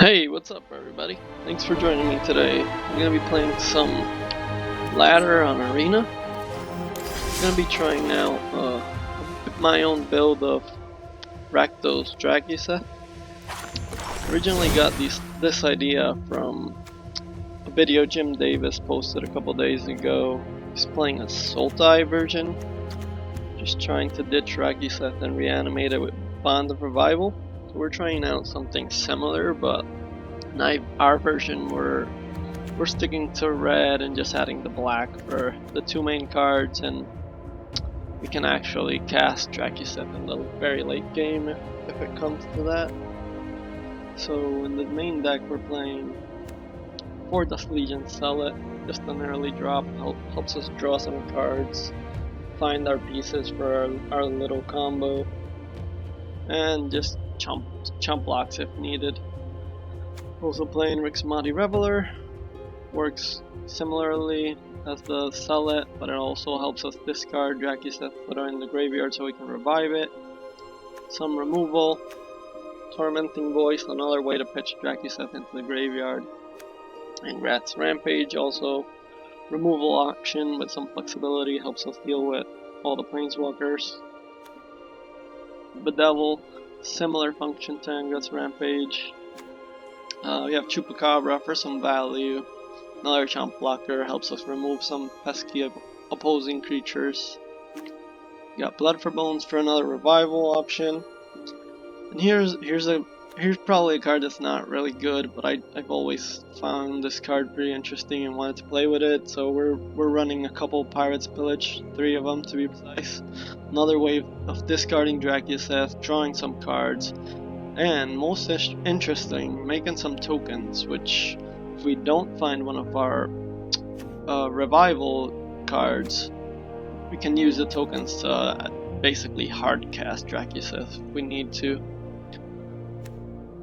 Hey, what's up everybody? Thanks for joining me today. I'm going to be playing some ladder on Arena. I'm going to be trying out my own build of Rakdos Drakuseth. Originally got this idea from a video Jim Davis posted a couple days ago. He's playing a Sultai version, just trying to ditch Drakuseth and reanimate it with Bond of Revival. So we're trying out something similar, but our version we're sticking to red and just adding the black for the two main cards, and we can actually cast Drakuseth in the very late game if it comes to that. So in the main deck we're playing 4 Dusk Legion Zealot, just an early drop, helps us draw some cards, find our pieces for our little combo, and just chump blocks if needed. Also playing Rix Maadi Reveler, works similarly as the Zealot, but it also helps us discard Drakuseth, put it in the graveyard so we can revive it. Some removal. Tormenting Voice, another way to pitch Drakuseth into the graveyard. Angrath's Rampage, also removal option with some flexibility, helps us deal with all the planeswalkers. Bedevil, similar function to Angrath's Rampage. We have Chupacabra for some value. Another chump blocker, helps us remove some pesky opposing creatures. We got Blood for Bones for another revival option. And here's probably a card that's not really good, but I've always found this card pretty interesting and wanted to play with it. So we're running a couple Pirates Pillage, 3 of them to be precise. Another way of discarding Drakuseth, drawing some cards, and most interesting, making some tokens, which if we don't find one of our revival cards, we can use the tokens to basically hard cast Drakuseth if we need to.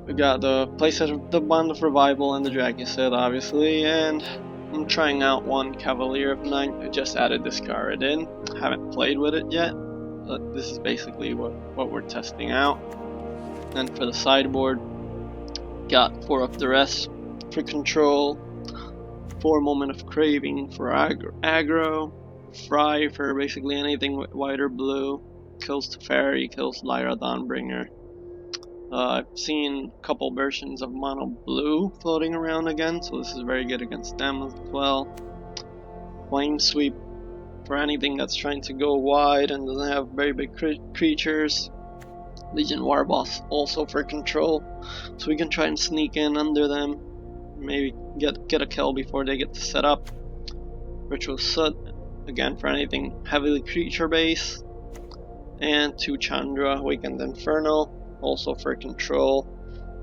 We got the playset of the Bond of Revival and the Drakuseth, obviously, and I'm trying out one Cavalier of Night. I just added this card in, haven't played with it yet, but this is basically what we're testing out. And for the sideboard, got 4 of Duress for control, 4 Moment of Craving for aggro, Fry for basically anything with white or blue, kills Teferi, kills Lyra Dawnbringer. I've seen a couple versions of mono blue floating around again, so this is very good against them as well. Flame Sweep for anything that's trying to go wide and doesn't have very big creatures. Legion Warboss also for control, so we can try and sneak in under them, maybe get a kill before they get to set up. Ritual of Soot, again for anything heavily creature based. And 2 Chandra, Awakened Inferno, also for control.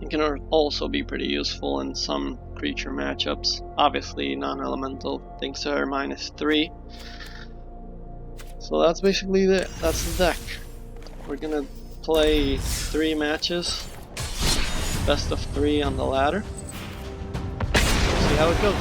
It can also be pretty useful in some creature matchups, obviously non-elemental thanks to her -3. So that's basically that's the deck. We're gonna play 3 matches, best of 3 on the ladder. See how it goes.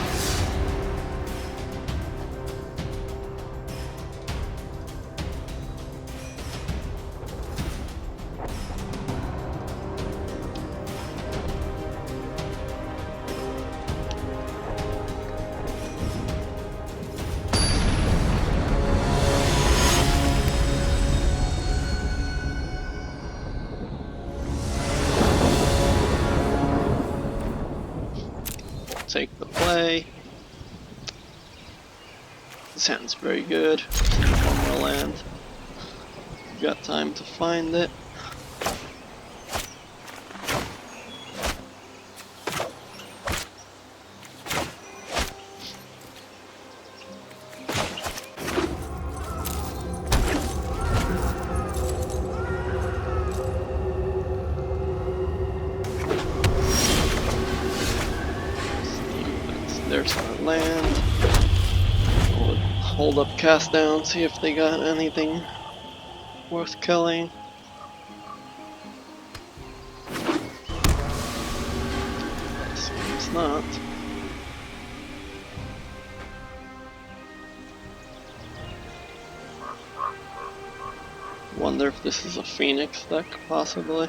Take the play. This hand's very good. One more land. We've got time to find it. There's our land. Hold up, cast down, see if they got anything worth killing. Seems not. Wonder if this is a Phoenix deck, possibly.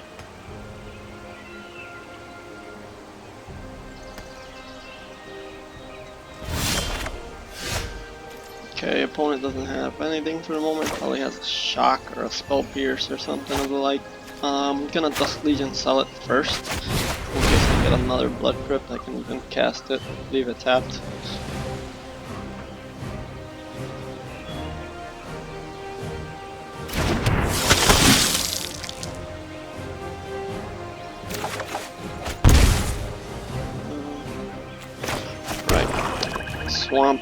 Okay, opponent doesn't have anything for the moment. Probably has a shock or a spell pierce or something of the like. I'm gonna Dusk Legion Zealot first. In case I get another Blood Crypt, I can even cast it, leave it tapped. Right. Swamp.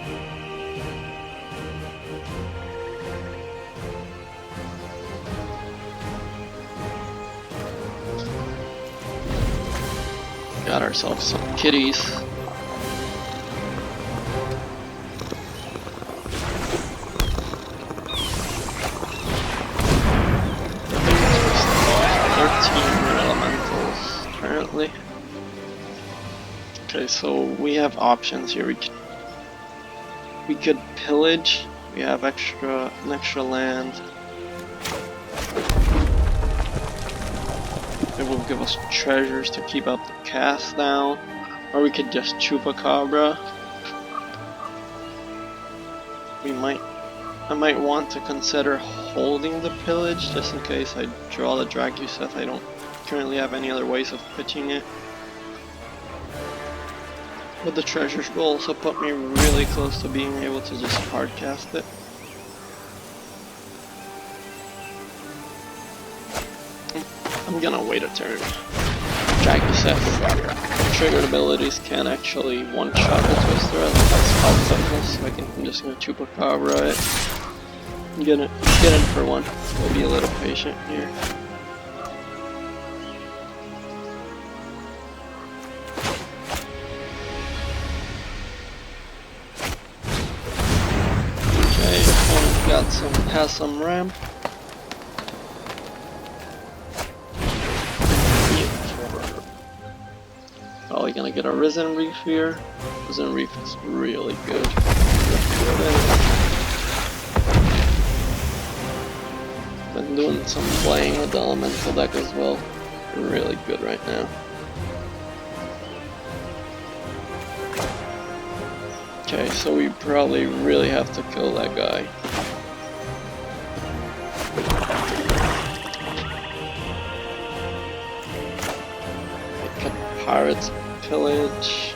Got ourselves some kitties. Elementals currently. Okay, so we have options here. We could pillage. We have an extra land. It will give us treasures to keep up the cast down, or we could just Chupacabra. I might want to consider holding the pillage just in case I draw the Drakuseth. I don't currently have any other ways of pitching it. But the treasures will also put me really close to being able to just hard cast it. I'm gonna wait a turn. Drakuseth triggered abilities can actually one-shot the Twister as a toughness, so I'm just gonna Chupacabra it. Get in for one. We'll be a little patient here. Okay, opponent has some ramp. Probably gonna get a Risen Reef here. Risen Reef is really good. Been doing some playing with the elemental deck as well. Really good right now. Okay, so we probably really have to kill that guy. Pirates Pillage.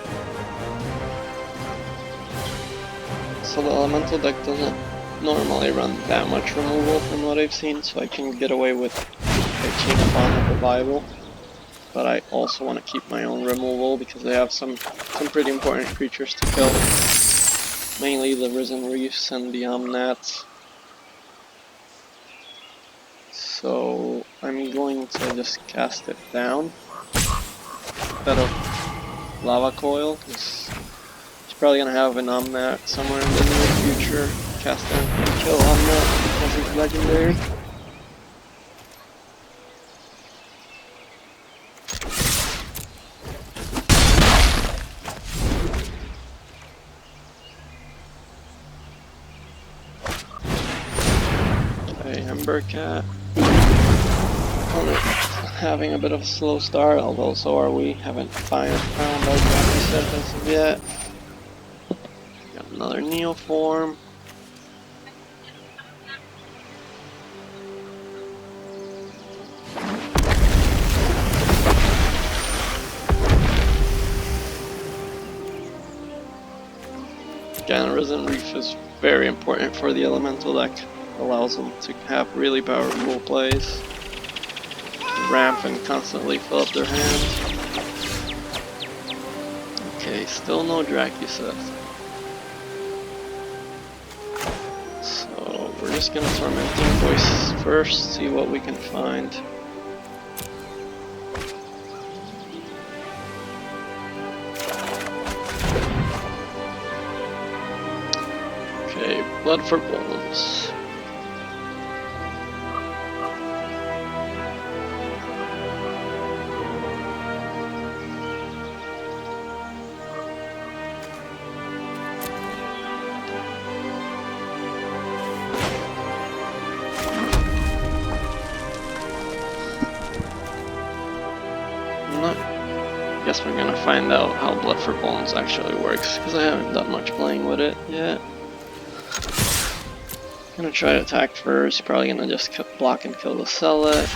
So the elemental deck doesn't normally run that much removal from what I've seen, so I can get away with pitching upon the revival. But I also want to keep my own removal because they have some pretty important creatures to kill. Mainly the Risen Reefs and the Omnats. So I'm going to just cast it down instead of Lava Coil, because he's probably going to have an Omnat somewhere in the near future. Cast down and kill Omnat because he's legendary. Okay, Ember Cat. Opponent having a bit of a slow start, although so are we. Haven't found our Drakuseth as of yet. Got another Neoform. Again, Risen Reef is very important for the elemental deck. Allows them to have really powerful plays. Ramp and constantly fill up their hand. Okay, still no Drakuseth. So we're just gonna Tormenting Voice first, see what we can find. Okay, Blood for Bones. Guess we're gonna find out how Blood for Bones actually works, because I haven't done much playing with it yet. Gonna try to attack first, probably gonna just block and kill the Zealot.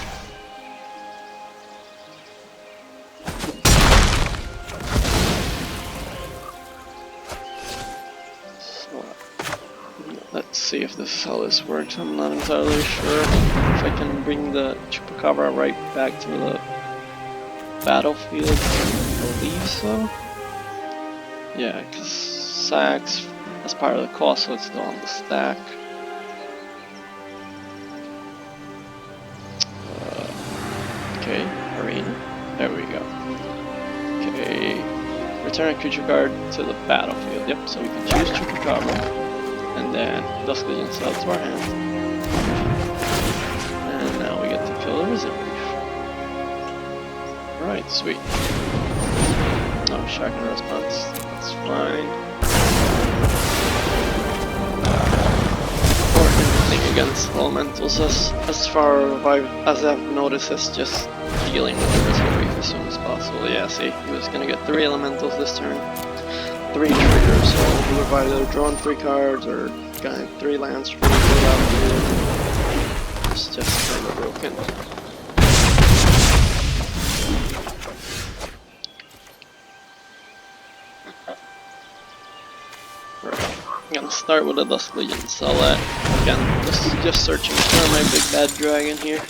So, let's see if this Zealot works, I'm not entirely sure if I can bring the Chupacabra right back to the battlefield. I believe so. Yeah, because sacks as part of the cost, so it's still on the stack. Okay, arena. There we go. Okay, return a creature card to the battlefield. Yep, so we can choose Chupacabra, and then Dusk Legion Cell to our hand. And now we get to kill the Reanimator. Right, sweet. No Chakra response. That's fine. Against elementals, as far as I've noticed, is just dealing with the Reanimator as soon as possible. Yeah, see, he was gonna get 3 elementals this turn, 3 triggers, so he would have either drawn 3 cards or got 3 lands from the It's just kind of broken. I'm gonna start with a Dusk Legion Zealot. Again, just searching for my big bad dragon here.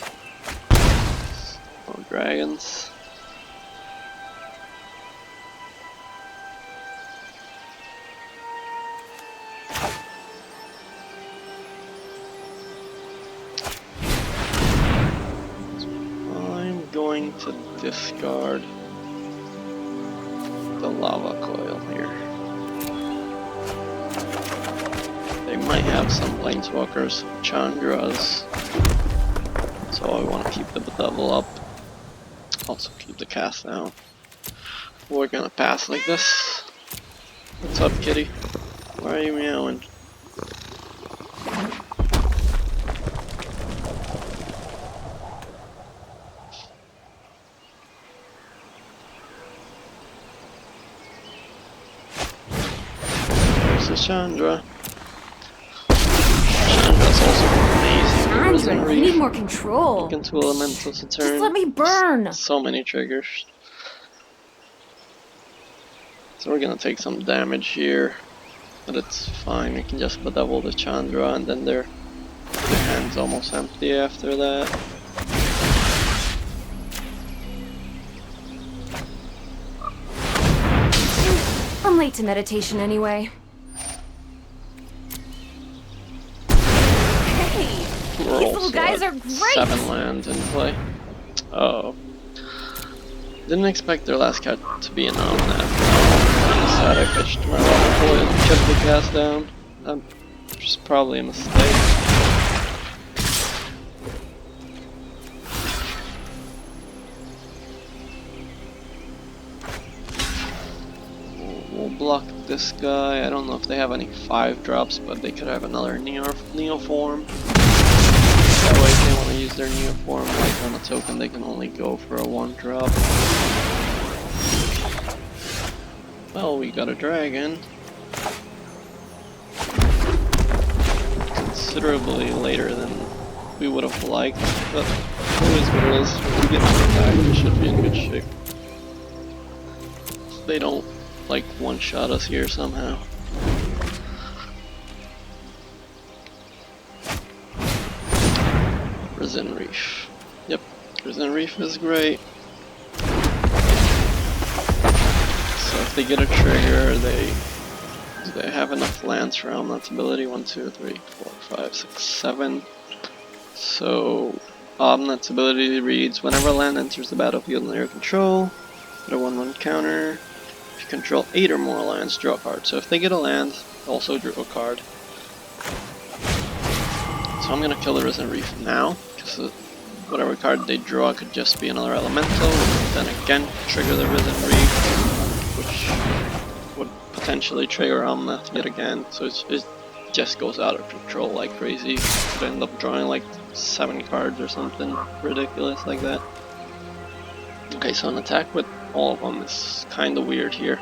Oh, dragons. I'm going to discard the Lava Coil here. They might have some planeswalkers, Chandras, so I want to keep the Bedevil up. Also keep the cast down. We're gonna pass like this. What's up, kitty? Why are you meowing? There's the Chandra. Chandra, you need more control. Into 2 elementals a turn. Just let me burn. So many triggers. So we're gonna take some damage here, but it's fine. We can just Bedevil the Chandra, and then their hand's almost empty after that. I'm late to meditation anyway. We're These little guys are great! 7 lands in play. Oh. Didn't expect their last card to be an Angrath. I'm sad I pitched my Lava Coil and kept the cast down. Which is probably a mistake. We'll block this guy. I don't know if they have any 5-drops, but they could have another Neo form. That way, if they want to use their Neo form like on a token, they can only go for a 1-drop. Well, we got a dragon. Considerably later than we would have liked, but it is what it is. If we get it back, we should be in good shape. They don't like one-shot us here somehow. Reanimator. Yep, Reanimator is great. So if they get a trigger, they have enough lands for Omnat's ability. 1, 2, 3, 4, 5, 6, 7. So Omnat's ability reads: whenever a land enters the battlefield under your control, put a 1/1 counter. If you control 8 or more lands, draw a card. So if they get a land, also draw a card. So I'm gonna kill the Reanimator now, because whatever card they draw could just be another elemental, then again trigger the Reanimator, which would potentially trigger Omnath yet again, so it just goes out of control like crazy. Could end up drawing like 7 cards or something ridiculous like that. Okay, so an attack with all of them is kinda weird here.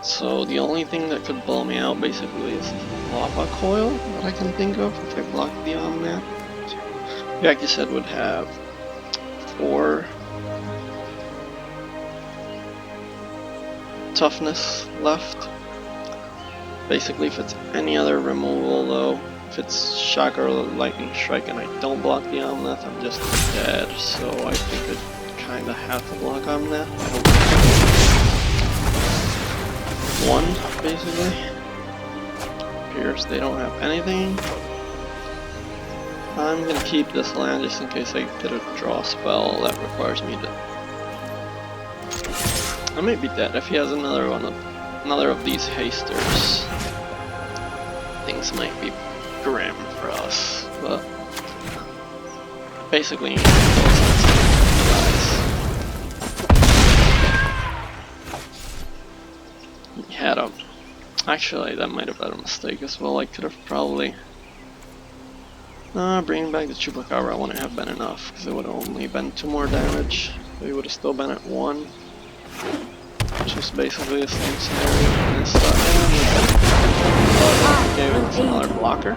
So the only thing that could blow me out basically is Lava Coil that I can think of if I block the Omnat. Drakuseth would have 4 toughness left. Basically, if it's any other removal though, if it's Shock or Lightning Strike and I don't block the Omnath, I'm just dead. So I think I kinda have to block Omnath. I hope 1, basically. Appears they don't have anything. I'm gonna keep this land just in case I get a draw spell that requires me to. I may be dead if he has another of these hasters. Things might be grim for us, but basically guys. He had a. Actually, that might have been a mistake as well. I could have probably. Bringing back the Chupacabra wouldn't have been enough because it would have only been 2 more damage. So he would have still been at 1. Which is basically the same scenario. And this gave us another blocker.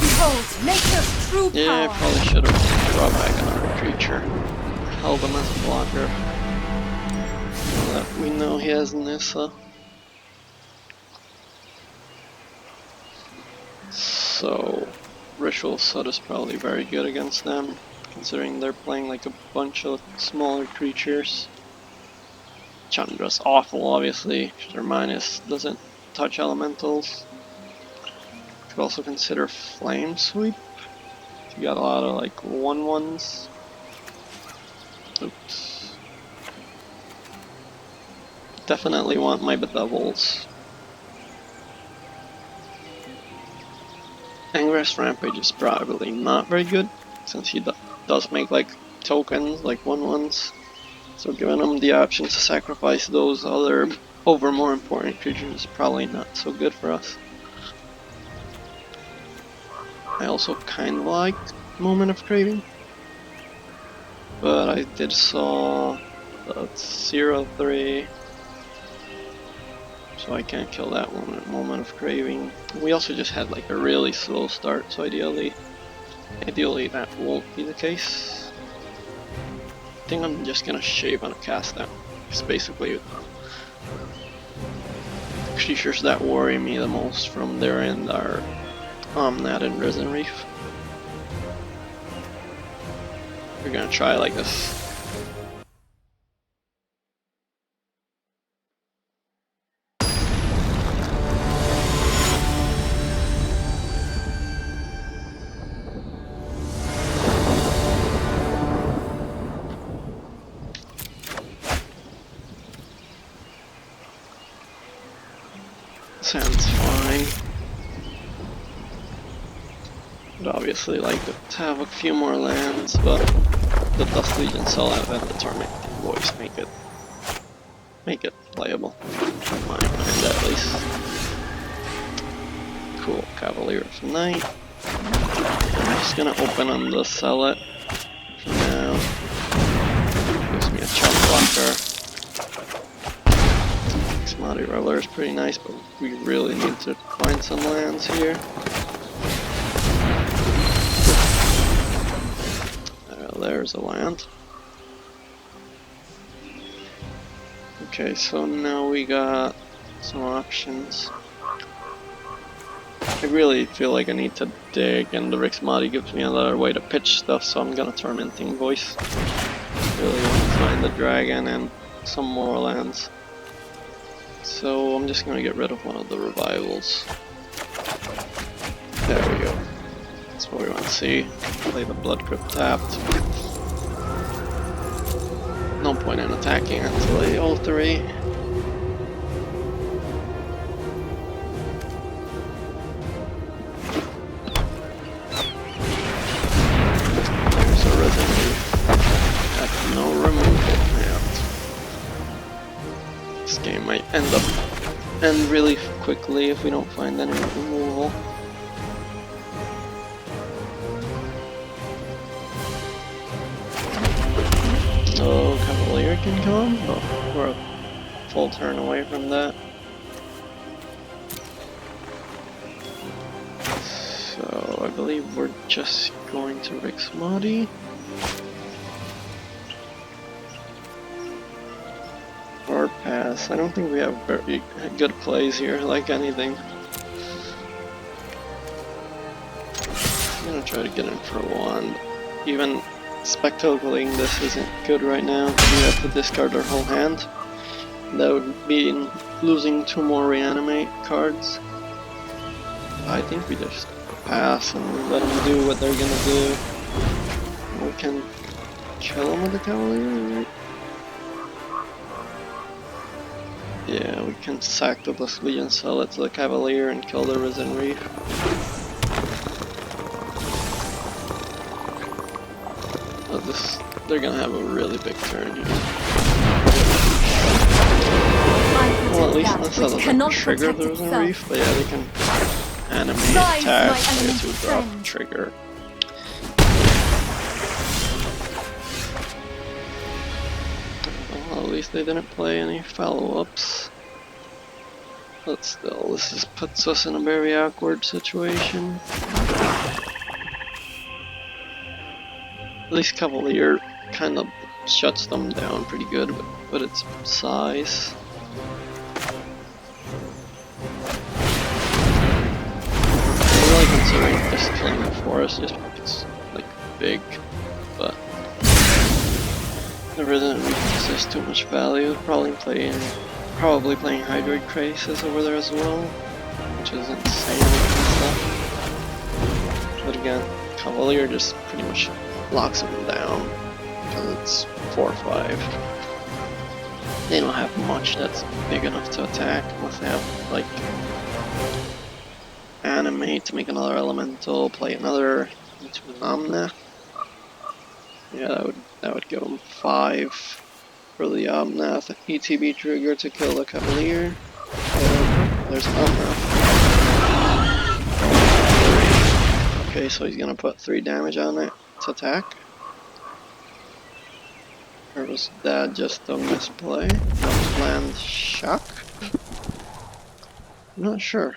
Behold, nature's true power. Yeah, I probably should have brought back another creature. Held him as a blocker. That we know he has Nissa. So, Ritual of Soot is probably very good against them, considering they're playing like a bunch of smaller creatures. Chandra's awful, obviously, because their minus doesn't touch elementals. Could also consider Flame Sweep. You got a lot of like 1/1s. Oops. Definitely want my Bedevils. Angrath's Rampage is probably not very good, since he does make like tokens, like 1/1s. So giving him the option to sacrifice those other over more important creatures is probably not so good for us. I also kind of like Moment of Craving, but I did saw the 0/3, so I can't kill that one at Moment of Craving. We also just had like a really slow start, so ideally that won't be the case. I think I'm just gonna shave on a cast down. It's basically the creatures that worry me the most from their end are Omnat and Risen Reef. We're gonna try like this. Sounds fine. Would obviously like to have a few more lands, but the Dusk Legion Zealot and the Tormenting Voice make it playable. In my mind, at least. Cool, Cavalier of Night. I'm just gonna open on the Zealot for now. Gives me a chunk blocker. Rix Maadi Reveler is pretty nice, but we really need to find some lands here. There's a land. Okay, so now we got some options. I really feel like I need to dig, and the Rix Maadi gives me another way to pitch stuff, so I'm gonna Tormenting Voice. Really want to find the dragon and some more lands. So I'm just gonna get rid of one of the revivals. There we go. That's what we want to see. Play the Blood Crypt tapped. No point in attacking until they all 3. There's a Risen Reef. That's no removal. Yeah. This game might end really quickly if we don't find any removal. Oh, Cavalier. Cavalier can come, but we're a full turn away from that. So I believe we're just going to Rix Maadi. Or pass. I don't think we have very good plays here, like anything. I'm gonna try to get in for one. Even spectacling this isn't good right now. We have to discard our whole hand. That would mean losing 2 more reanimate cards. I think we just pass and let them do what they're gonna do. We can kill them with the Cavalier, right? Yeah, we can sack the Dusk Legion, sell it to the Cavalier, and kill the Risen Reef. They're gonna have a really big turn here. Well, at least that's how they trigger the Risen Reef, but yeah, they can animate, attack, get to drop, trigger. Well, at least they didn't play any follow-ups. But still, this just puts us in a very awkward situation. At least Cavalier kind of shuts them down pretty good with its size. I'm really considering just killing the forest just because it's like big, but the Resident Reef has too much value. Probably playing Hydroid Crisis over there as well, which is insane and stuff. But again, Cavalier just pretty much locks them down because it's 4/5. They don't have much that's big enough to attack unless they have like animate to make another elemental, play another into an Omnath. Yeah, that would give them 5 for the Omnath, ETB trigger to kill the Cavalier. There's Omnath. Okay, so he's gonna put 3 damage on it to attack. Or was that just a misplay? Land shock? I'm not sure.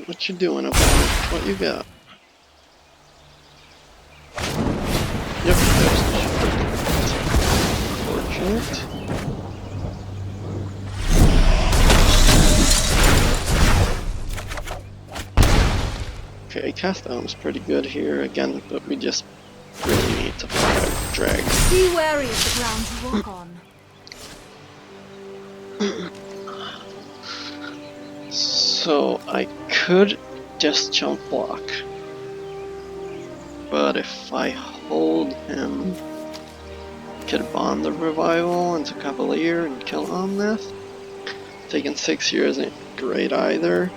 What you doing about it? What you got? Yep, there's the unfortunate. Okay, cast down's pretty good here again, but we just really need to find out drag. Be wary of the ground you walk on. So I could just jump block, but if I hold him, I could bond the revival into Cavalier and kill Omnath. Taking 6 here isn't great either.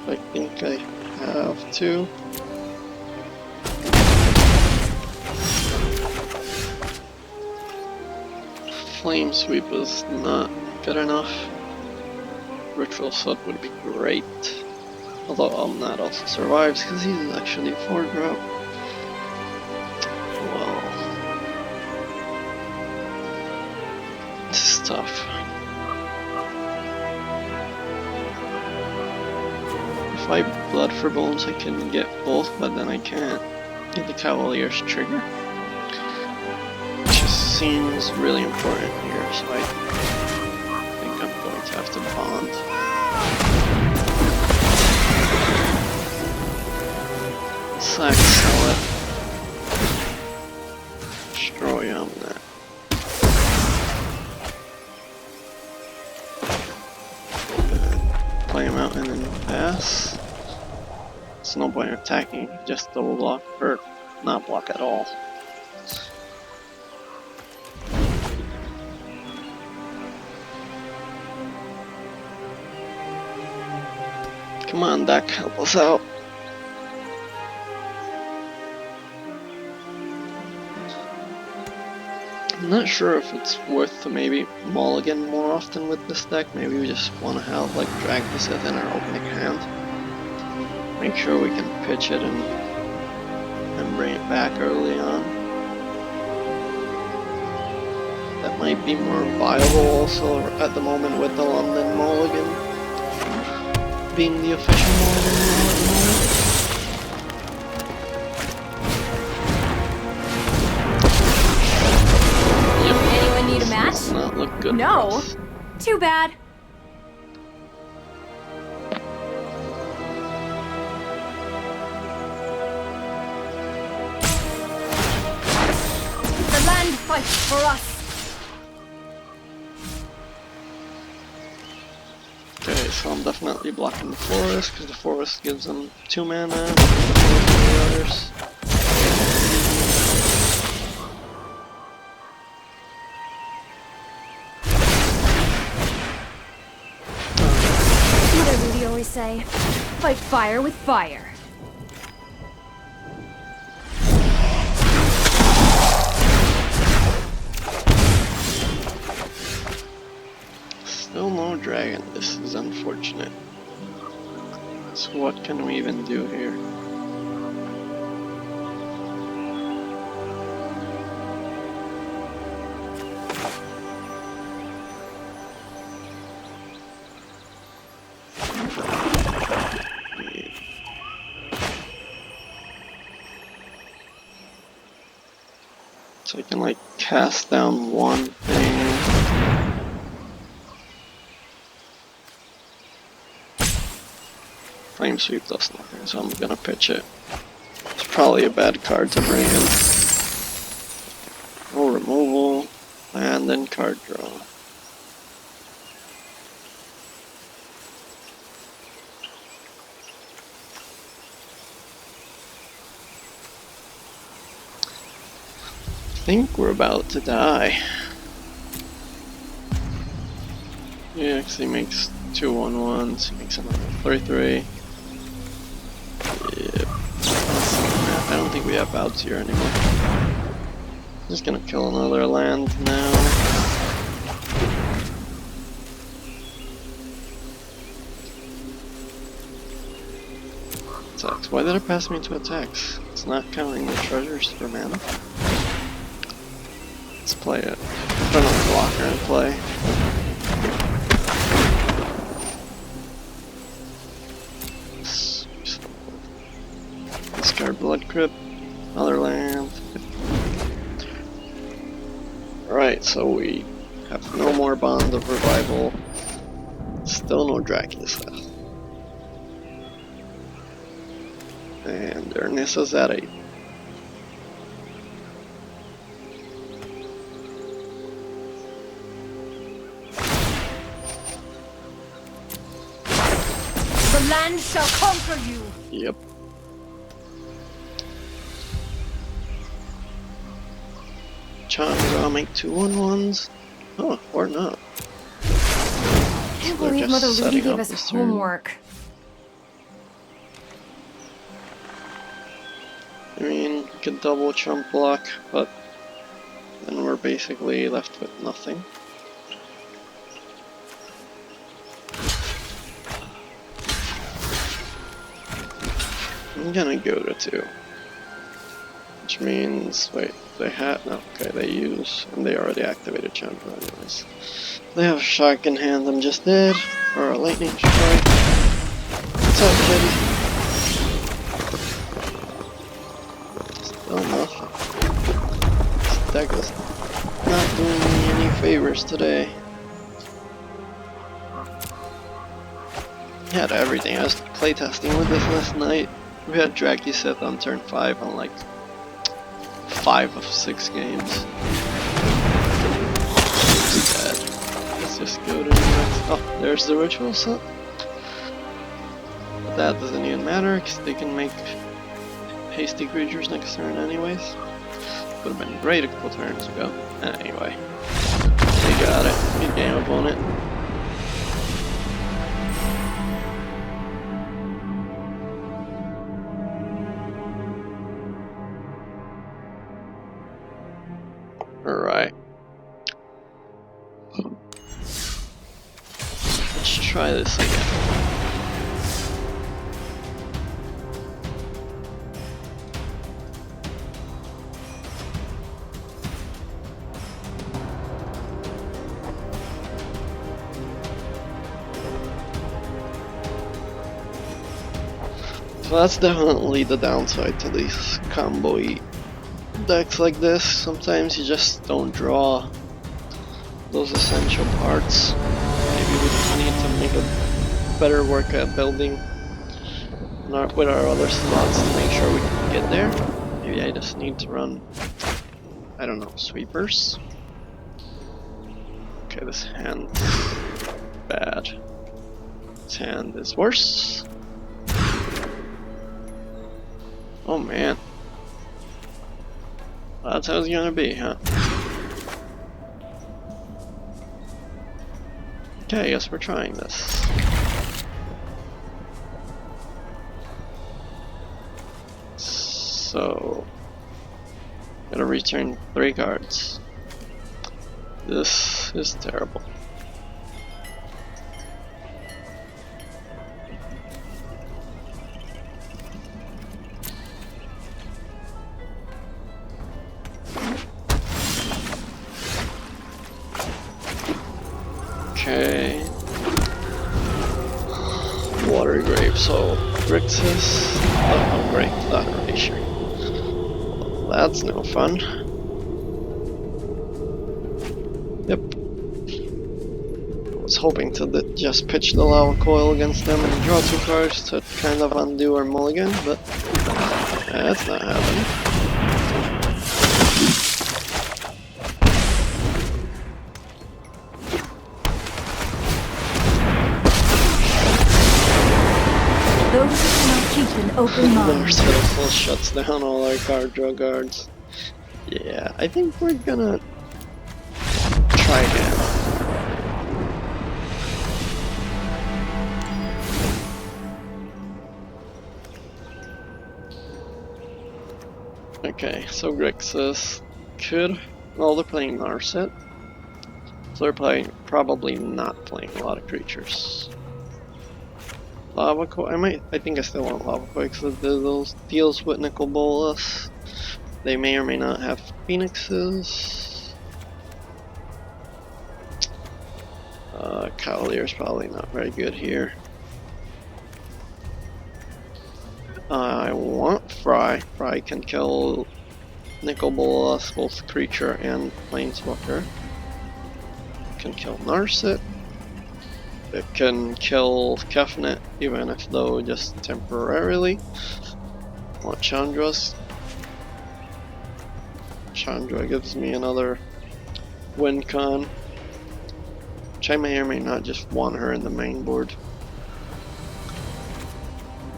I think I have to. Flame Sweep is not good enough. Ritual of Soot would be great. Although Omnath also survives because he's actually 4-drop. Well, this is tough. If I Blood for Bones, I can get both, but then I can't get the Cavalier's trigger, which seems really important here, so I think I'm going to have to bond. Sack Zealot. Destroy on that. Play him out and then pass. It's no point in attacking, just double block, or not block at all. Come on, deck, help us out. I'm not sure if it's worth to maybe mulligan more often with this deck. Maybe we just want to have like Drakuseth in our opening hand. Make sure we can pitch it and bring it back early on. That might be more viable also at the moment with the London Mulligan being the official Mulligan at the moment. Anyone need a match? Does not look good. No. For us. Too bad. The land fights for us. Okay, so I'm definitely blocking the forest because the forest gives them 2 mana and the others. What does Rudy always say? Fight fire with fire. Still no dragon. This is unfortunate. So what can we even do here? So I can like cast down one thing. Flame Sweep does nothing, so I'm gonna pitch it. It's probably a bad card to bring in. No removal, and then card draw. I think we're about to die. Yeah, because he makes 2 1/1s, he makes another 3/3. Yep. I don't think we have outs here anymore. Just gonna kill another land now. Attacks. Why did it pass me into attacks? It's not counting the treasures for mana. Let's play it. Put another blocker and play. Discard Blood Crypt, another land. Alright, so we have no more Bond of Revival. Still no Drakuseth. And their Nissa's at 8. The land shall conquer you. Yep. Chandra, I'll make 2 1/1s. Oh, or not. I can't believe Mother Ludi gave us homework. I mean, we could double chump block, but then we're basically left with nothing. I'm gonna go to 2. Which means, wait, they had, no, okay, they use, and they already activated Chandra anyways. They have a shark in hand, I'm just dead, or a lightning strike. What's up, kitty? Still nothing. This deck is not doing me any favors today. Had everything, I was playtesting with this last night. We had Drakuseth on turn 5 on like 5 of 6 games. Bad. Let's just go to the next. Oh, there's the Ritual of Soot. But that doesn't even matter because they can make hasty creatures next turn anyways. Would have been great a couple turns ago. Anyway, they got it. Good game, opponent. Alright. Let's try this again. So that's definitely the downside to these combo-y decks like this. Sometimes you just don't draw those essential parts. Maybe we just need to make a better work at building with our other slots to make sure we can get there. Maybe I just need to run, I don't know, sweepers. Okay, this hand is bad. This hand is worse. Oh man. That's how it's gonna be, huh? Okay, I guess we're trying this. So, gotta return 3 cards. This is terrible. Okay. Water grave, so Rix's great that erasure. Well, that's no fun. Yep. I was hoping to just pitch the Lava Coil against them and draw 2 cards to kind of undo our Mulligan, but that's not happening. There's Bedevil shuts down all our card draw guards. Yeah, I think we're gonna try again. Okay, so Grixis could. Well, they're playing Narset, so they're probably not playing a lot of creatures. Lava Coil. I think I still want Lava Coil because those deals with Nicol Bolas. They may or may not have Phoenixes. Cavalier's probably not very good here. I want Fry. Fry can kill Nicol Bolas, both creature and planeswalker. Can kill Narset. It can kill Kefnet, even if though just temporarily. Want Chandra's. Chandra gives me another win con, which I may or may not just want her in the main board.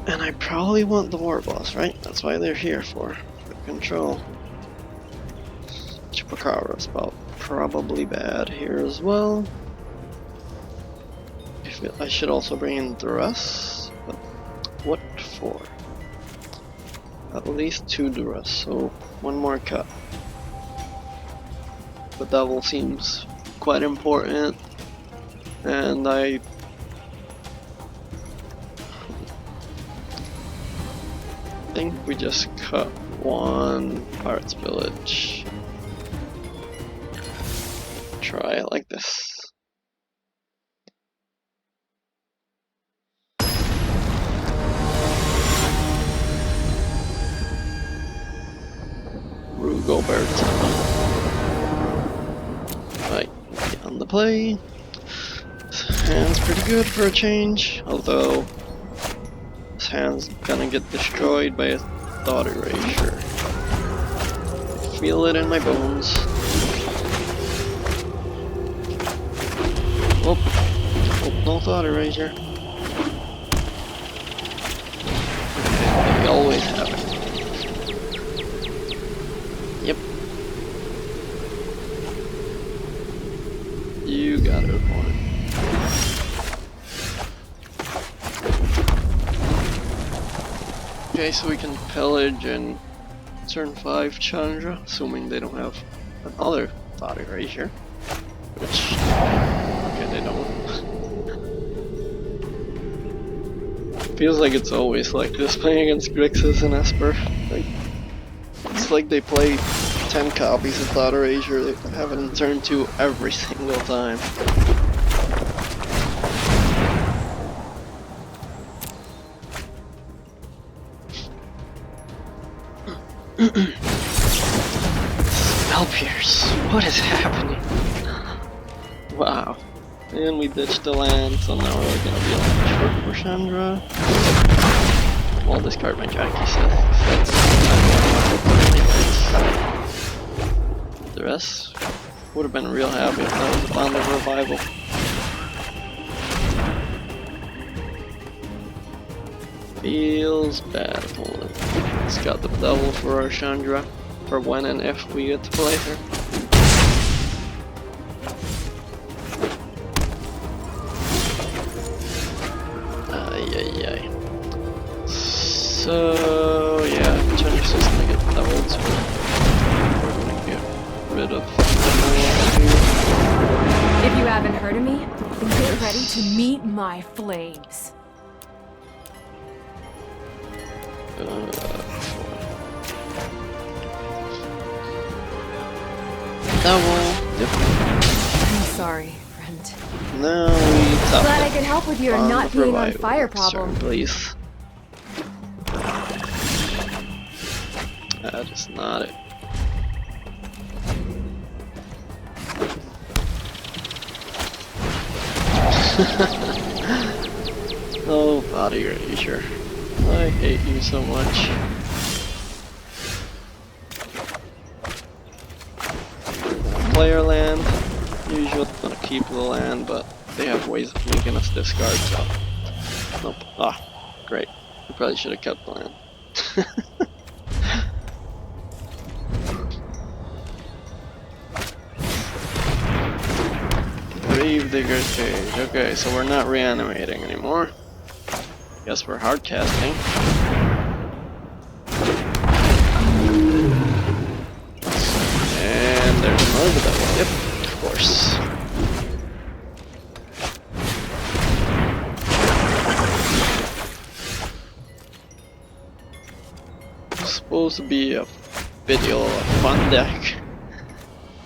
And I probably want the Warboss, right? That's why they're here for control. Chupacabra's probably bad here as well. I should also bring in Duress, but what for? At least 2 Duress, so 1 more cut. Bedevil seems quite important, and I think we just cut 1 Pirate's Village. Try it like this. Rugobert. Right, on the play. This hand's pretty good for a change, although this hand's gonna get destroyed by a Thought Erasure. I feel it in my bones. Oh, no Thought Erasure. We always have it. Yep. You got it, opponent. Okay, so we can Pillage and turn 5 Chandra, assuming they don't have another Thought Erasure. Which, okay, they don't. Feels like it's always like this playing against Grixis and Esper. It's like they play 10 copies of Thought Erasure, they have it in turn 2 every single time. Spell Pierce, what is happening? Wow. And we ditched the land, so now we're gonna be on short for Chandra. I'll discard my Drakuseth. Duress would have been real happy if that was a Bond of Revival. Feels bad. It's got the Bedevil for our Chandra, for when and if we get to play her. So yeah, Chandra's just gonna get Bedeviled, so we're gonna get rid of the If you haven't heard of me, then get ready to meet my flames. Double. Yep. I'm sorry, friend. No, we top Glad I can help with your not being on fire problem. Please. That is not it. Oh, body erasure. I hate you so much. Player land. Usually gonna keep the land, but they have ways of making us discard, so. Nope. Ah, great. We probably should have kept the land. Gravedigger's Cage. Okay, so we're not reanimating anymore. Guess we're hard casting. And there's another Bedevil. Yep, of course. It's supposed to be a video, a fun deck.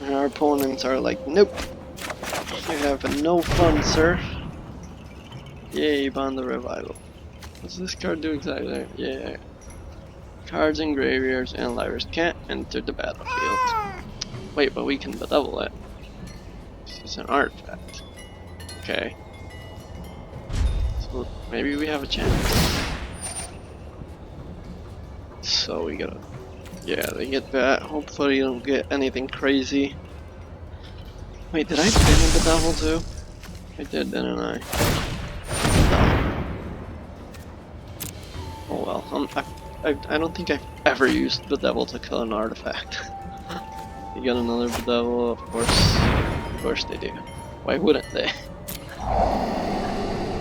And our opponents are like, nope. You're having no fun, sir. Yay, Bond the Revival. What's this card do exactly? Yeah. Cards in graveyards and libraries can't enter the battlefield. Wait, but we can Bedevil it. It's an artifact. Okay. So maybe we have a chance. So we gotta... Yeah, they get that. Hopefully you don't get anything crazy. Wait, did I ban the Bedevil too? I did, didn't I? No. Oh well, I don't think I've ever used Bedevil to kill an artifact. You got another Bedevil, of course they do. Why wouldn't they?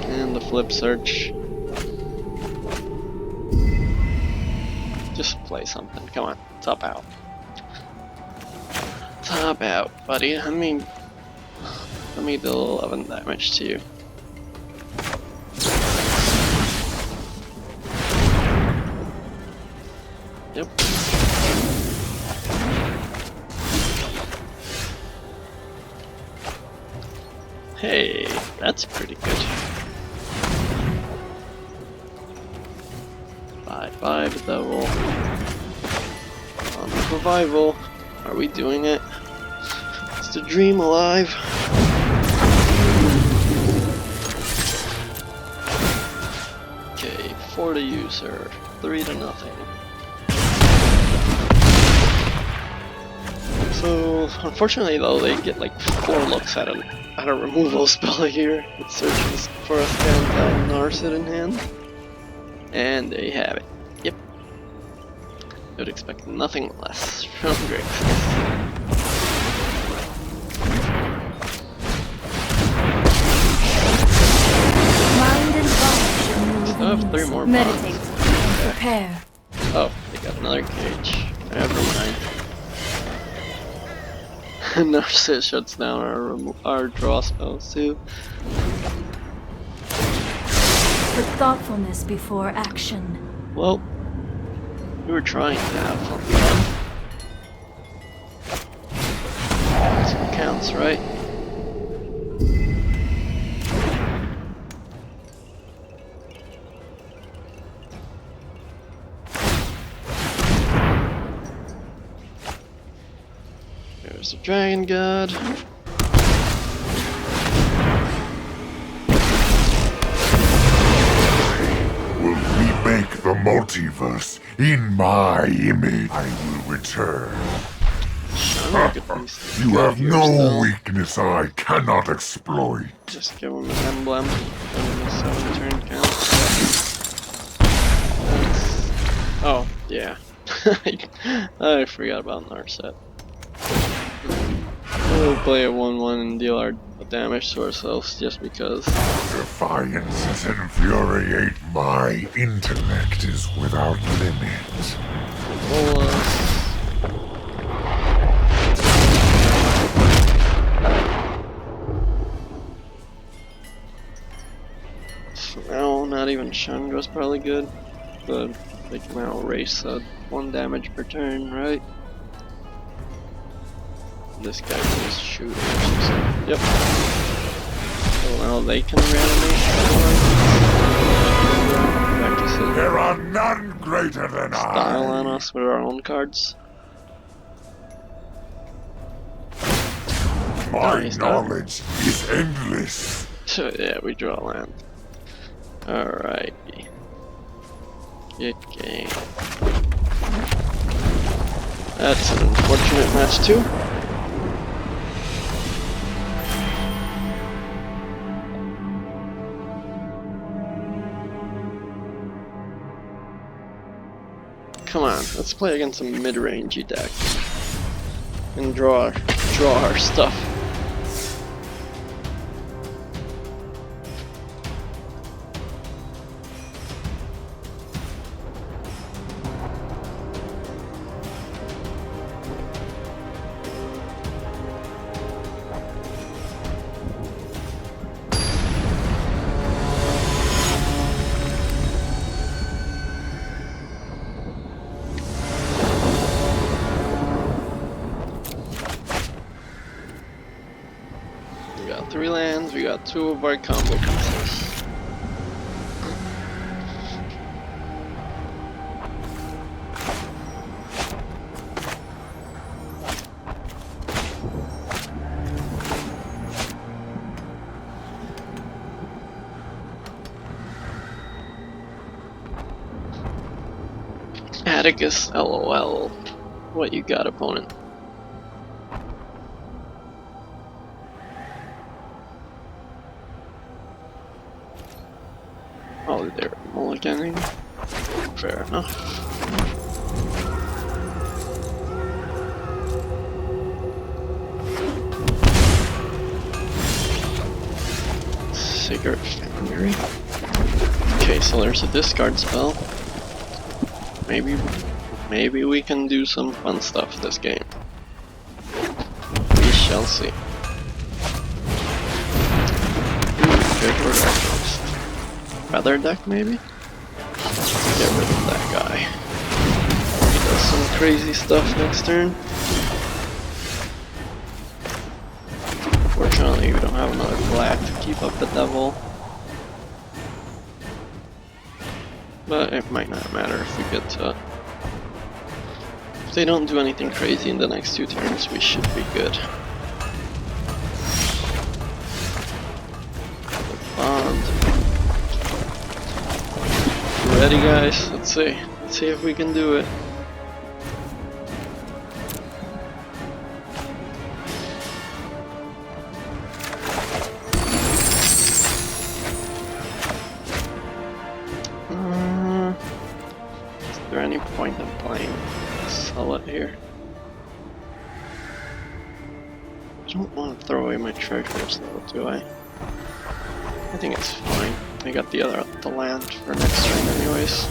And the flip search. Just play something, come on, top out. Top out, buddy. Let me do 11 damage to you. Yep. Hey, that's pretty good. 5/5 Bedevil. On the revival. Are we doing it? Is the dream alive? Okay, 4 to user, 3-0. So, unfortunately though, they get like 4 looks at a removal spell here. It searches for a stand Narset in hand. And there you have it. Yep. I would expect nothing less from Rix. Mind and body should move. I have 3 more Meditate. bonds. Prepare. Oh, they got another cage. Never mind. Narset shuts down our draw spells too. For thoughtfulness before action. Well, we were trying to have fun. That's what counts, right? There's the Dragon God. Will remake the multiverse in my image. I will return. You have no weakness I cannot exploit. Just give him an emblem. And a 7-turn count. Oh, yeah. I forgot about Narset. We'll play a 1-1 and deal our damage to ourselves just because. Defiance infuriate my intellect is without limit. No, not even Chandra's probably good, but they can now erase 1 damage per turn, right? This guy can just shoot. Yep. So now they can reanimate. There are none greater than Style I. on us with our own cards. My knowledge is endless. So yeah, we draw land. Alright. Good game. That's an unfortunate match too. Come on, let's play against a mid-rangey deck and draw our stuff. We got 3 lands, we got 2 of our combo pieces. Atticus, LOL. What you got, opponent? Oh, they're mulliganing? Fair enough. Sacred Foundry. Okay, so there's a discard spell. Maybe we can do some fun stuff this game. We shall see. Good for Rakdos. Feather deck, maybe? Get rid of that guy. He does some crazy stuff next turn. Fortunately, we don't have another black to keep up Bedevil. But it might not matter if we get to... If they don't do anything crazy in the next 2 turns, we should be good. Bond. Ready, guys? Let's see. Let's see if we can do it. Is there any point in playing Zealot here? I don't want to throw away my treasures though, do I? I think it's fine. I got the land for next turn anyways.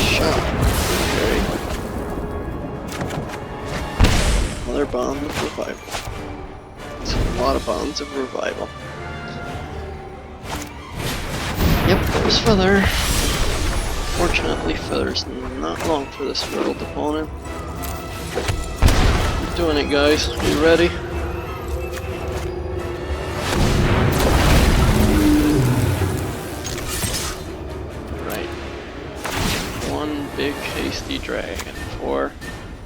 Shot. Okay. Another Bond of Revival. It's a lot of Bonds of Revival. Yep, there's Feather. Fortunately, Feather's not long for this world, opponent. We're doing it, guys. Are you ready? hasty dragon. 4,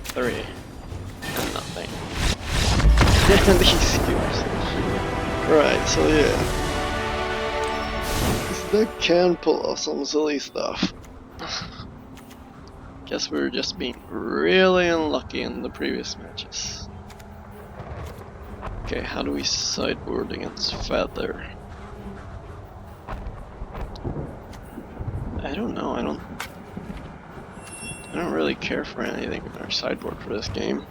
3, and nothing. And these cubes. Right, so yeah. This deck can pull off some silly stuff. Guess we were just being really unlucky in the previous matches. Okay, how do we sideboard against Feather? I don't know, I don't really care for anything in our sideboard for this game.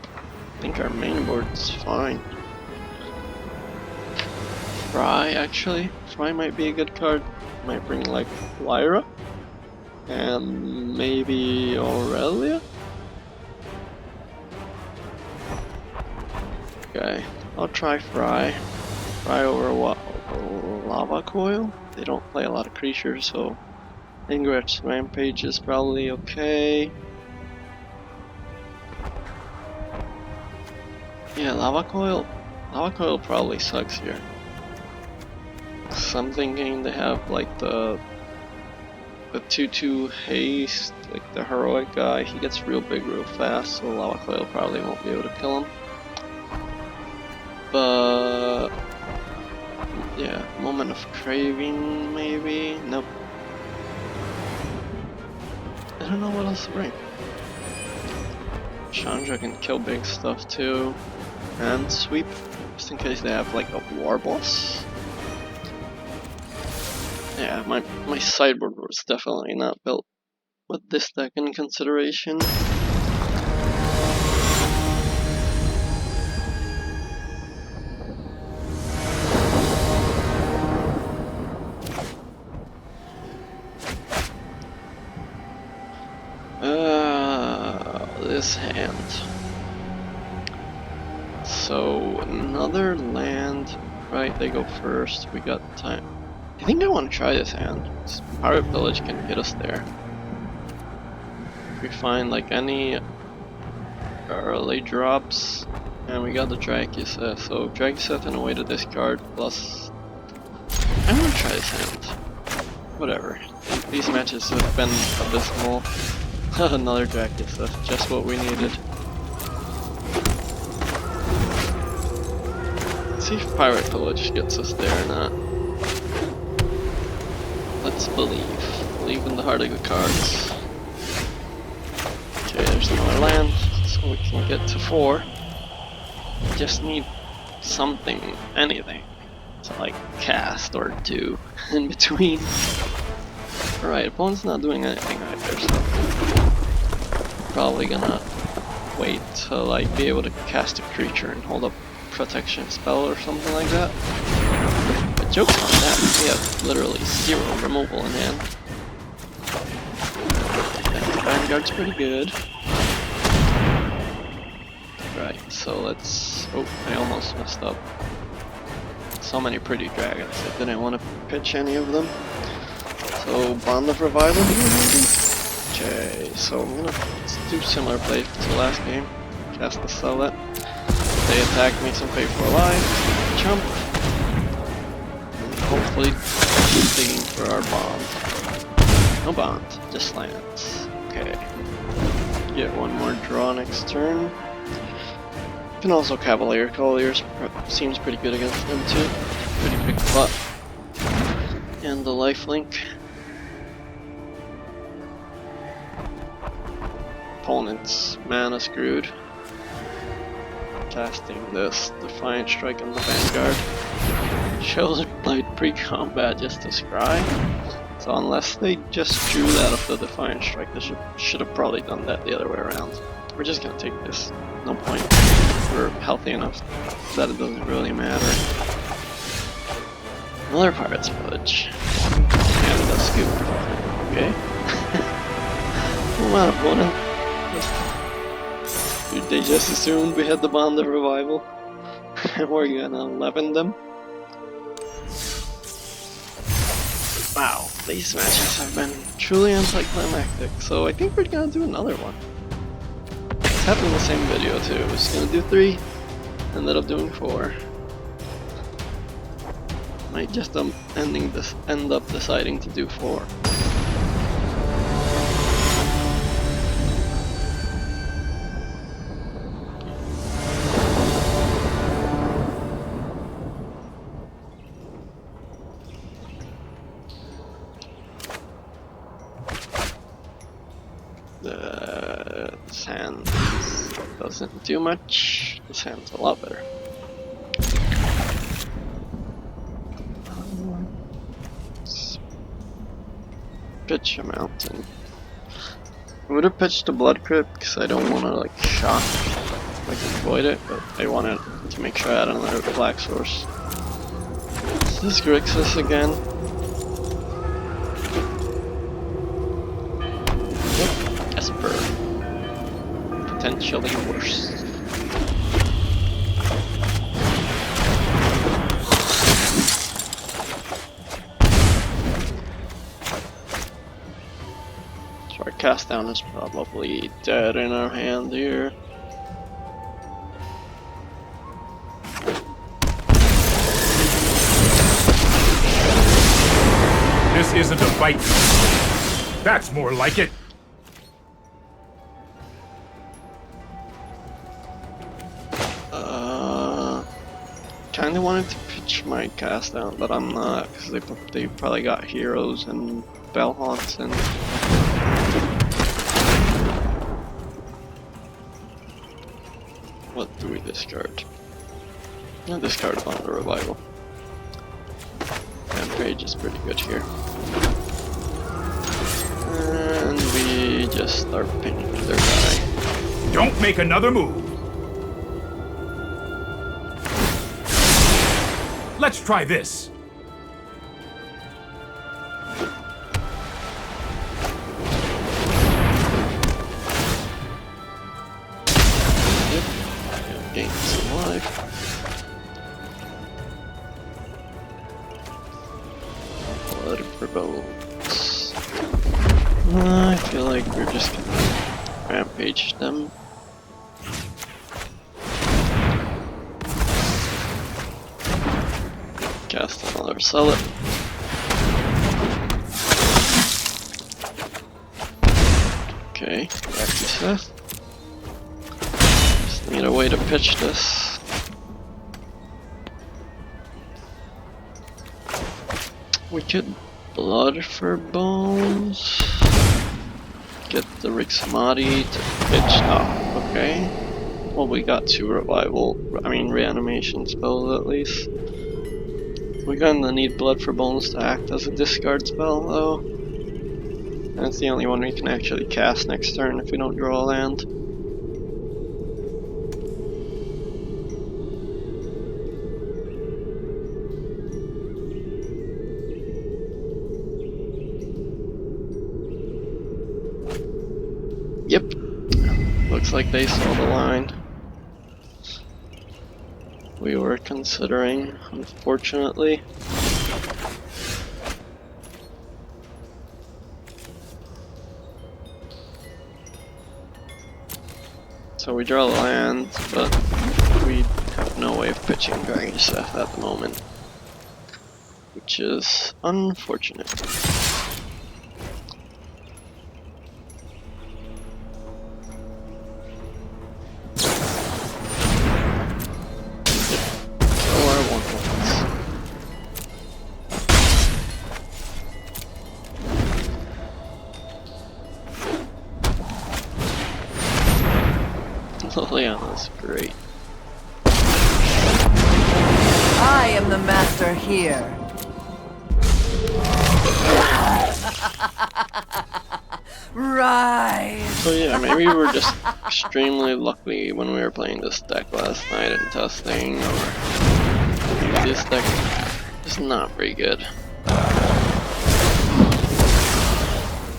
I think our main board's fine. Fry, actually. Fry might be a good card. Might bring like Lyra. And maybe Aurelia? Okay, I'll try Fry. Fry over what? Lava Coil? They don't play a lot of creatures, so Angrath's Rampage is probably okay. Yeah, Lava Coil probably sucks here. So I'm thinking they have like the 2/2 haste, like the heroic guy. He gets real big real fast, so Lava Coil probably won't be able to kill him. But yeah, Moment of Craving maybe? Nope. I don't know what else to bring. Chandra can kill big stuff too. And sweep, just in case they have like a Warboss. Yeah, my sideboard was definitely not built with this deck in consideration. This hand. So another land, right? They go first. We got time. I think I want to try this hand. Pirate Pillage can get us there. If we find like any early drops, and we got the Drakuseth. So Drakuseth and a way to discard. Plus, I want to try this hand. Whatever. These matches have been abysmal. Another Drakuseth, just what we needed. Let's see if Pirate Pillage gets us there or not. Let's believe. Believe in the heart of the cards. Okay, there's another land, so we can get to 4. Just need something, anything, to like cast or do in between. Alright, opponent's not doing anything either, so probably gonna wait to like be able to cast a creature and hold up protection spell or something like that. But joke's on that, we have literally 0 removal in hand. Yeah, the Vanguard's pretty good. Right, so let's... Oh, I almost messed up. So many pretty dragons, I didn't want to pitch any of them. So, Bond of Revival here maybe? Okay, so I'm gonna do similar play to last game. Cast the Zealot. They attack, makes them pay for a life. Jump. And hopefully digging for our bond. No bond, just lands. Okay. Get one more draw next turn. Can also Cavalier. Cavalier seems pretty good against them too. Pretty big butt. And the lifelink. Opponent's mana screwed. Casting this Defiant Strike on the Vanguard. Shows like pre-combat just to scry. So unless they just drew that off the Defiant Strike, they should have probably done that the other way around. We're just gonna take this. No point. We're healthy enough that it doesn't really matter. Another Pirate's Pillage. And a scoop. Okay. Come on, opponent. Dude, they just assumed we had the Bond of Revival. And we're gonna 11 them. Wow, these matches have been truly anticlimactic, so I think we're gonna do another one. It's happened in the same video too. I was gonna do 3, ended up doing 4. Might just end up deciding to do 4. doesn't do much. This hand's a lot better. Let's pitch a mountain. I would have pitched a Blood Crypt because I don't want to like shock, like avoid it, but I wanted to make sure I had another black source. This is Grixis again. Yep, Esper. Potentially worse. So our cast down is probably dead in our hand here. This isn't a fight. That's more like it. Kinda wanted to pitch my cast down, but I'm not, because they probably got heroes and bell haunts and. What do we discard? I'll discard on the revival. Rampage is pretty good here. And we just start pinning their guy. Don't make another move. Let's try this. Yep, gain some life. Blood for bones. I feel like we're just gonna rampage them. Cast another Zealot. Okay, Rakdos. Just need a way to pitch this. We could Blood for Bones. Get the Rix Maadi to pitch. Oh, okay. Well, we got 2 reanimation spells at least. We're gonna need Blood for Bones to act as a discard spell, though. That's the only one we can actually cast next turn if we don't draw a land. Yep. Looks like they saw the line we were considering, unfortunately. So we draw the land, but we have no way of pitching Drakuseth at the moment, which is unfortunate. Liliana's great. I am the master here. Rise. So yeah, maybe we were just extremely lucky when we were playing this deck last night and testing, or maybe this deck is not very good.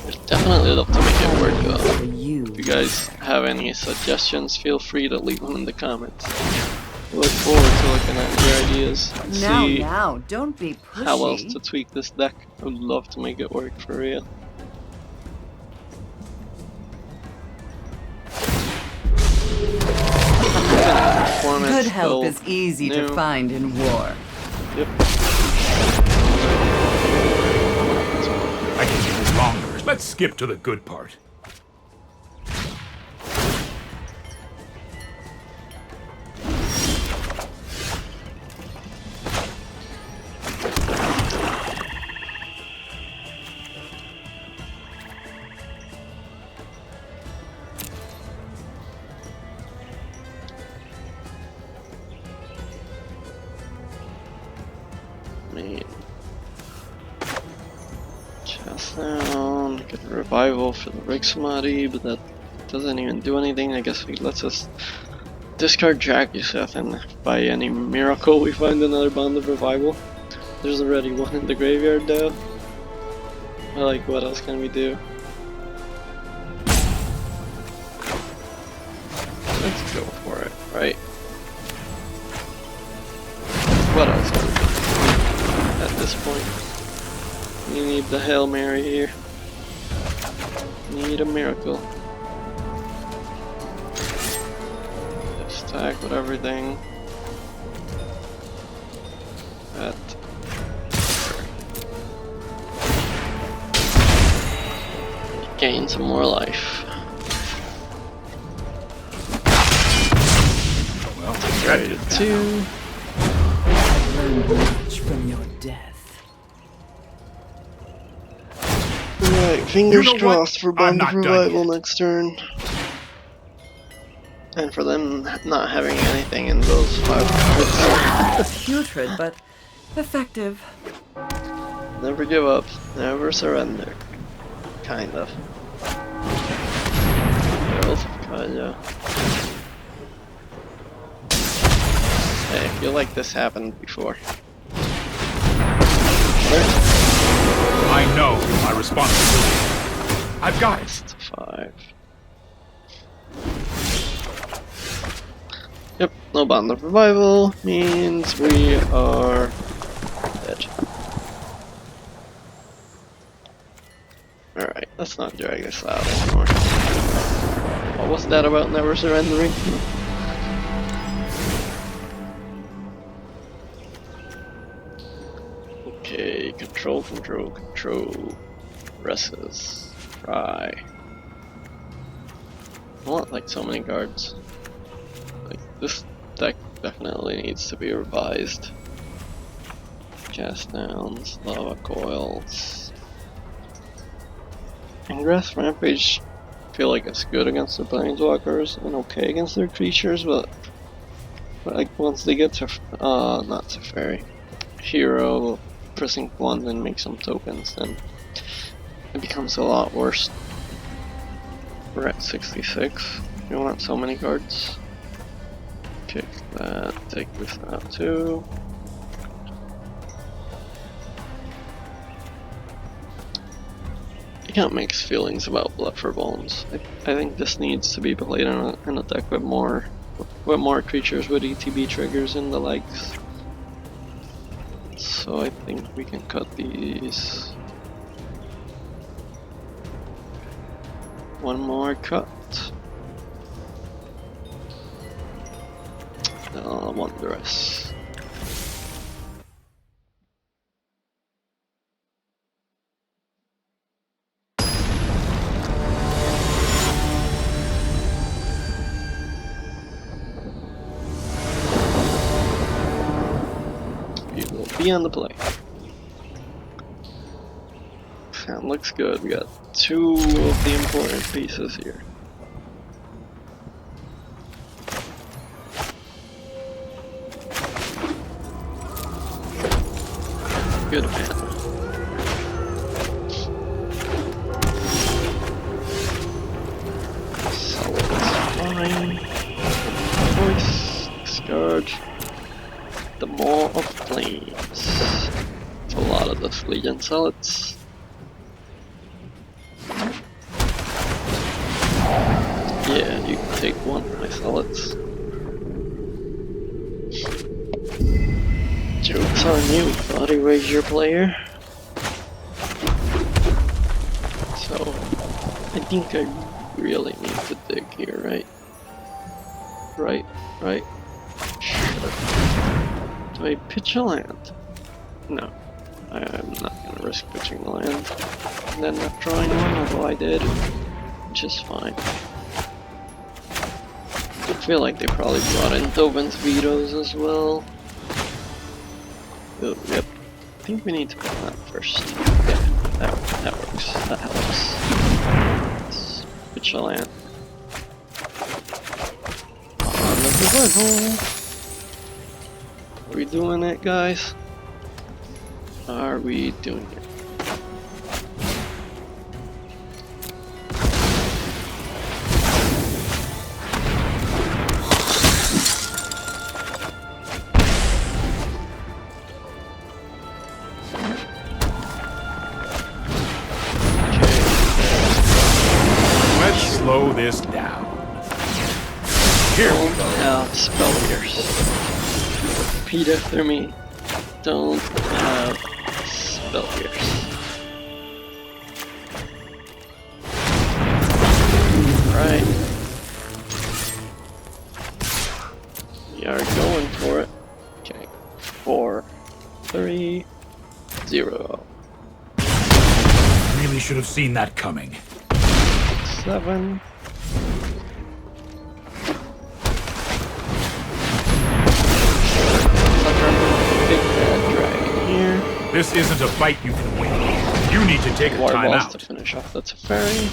I'd definitely love to make it work though. If you guys have any suggestions, feel free to leave them in the comments. I look forward to looking at your ideas and see Now, don't be pushy. how else to tweak this deck. I would love to make it work for real. Good help is easy to find in war. Yep. I can give it longer. Let's skip to the good part. mean, cast down, get a revival for the Rix Maadi, but that doesn't even do anything. I guess he lets us discard Drakuseth, and if by any miracle we find another Bond of Revival. There's already one in the graveyard though. Like, what else can we do? Let's go for it, right? What else can we do at this point? We need the Hail Mary here. Need a miracle. Stack with everything. That. Gain some more life. Well, Ready to 2. From your death. Alright, fingers You know what? crossed for I'm Bond of not done Revival yet. next turn. And for them not having anything in those 5 cards. Putrid, but effective. Never give up, never surrender. Kind of. Girls of Kaya. Hey, I feel like this happened before. I know my responsibility. I've got it. Last 5. Yep, no Bond of Revival means we are dead. Alright, let's not drag this out anymore. What was that about never surrendering? Okay, control. Resses. Try. I want like so many cards. Like, this deck definitely needs to be revised. Cast downs, Lava Coils. Angrath, Rampage, I feel like it's good against the Planeswalkers and okay against their creatures, but like once they get to, not Teferi, Hero, pressing 1 and make some tokens, then it becomes a lot worse. We're at 66. We want so many cards. Kick that, take this out too. I can't mix feelings about Blood for Bones. I think this needs to be played in a deck with more creatures with ETB triggers and the likes. So I think we can cut these. One more cut. One Duress. You will be on the play. That looks good. We got 2 of the important pieces here. Good man. So it's fine. Voice, discard. The Maw of Flames. It's a lot of the Legion Zealots. Yeah, you can take 1, my Zealots. Joke's on you, Body Rage your player. So, I think I really need to dig here, right? Right? Sure. Do I pitch a land? No. I'm not gonna risk pitching the land. And then not drawing one, although I did. Which is fine. I feel like they probably brought in Tobin's Vetoes as well. Oh, yep. I think we need to put that first. Yeah, that works. That helps. Let's pitch a land. On the revival. Are we doing it, guys? are we doing here? Slow this down. Here we Don't go. have spelliers. Repeat after me. Don't have spelliers. Right. We are going for it. Okay. 4, 3, 0. Really should have seen that coming. 7. Big bad dragon here. This isn't a fight you can win. You need to take a time Warboss out. to finish off the Teferi.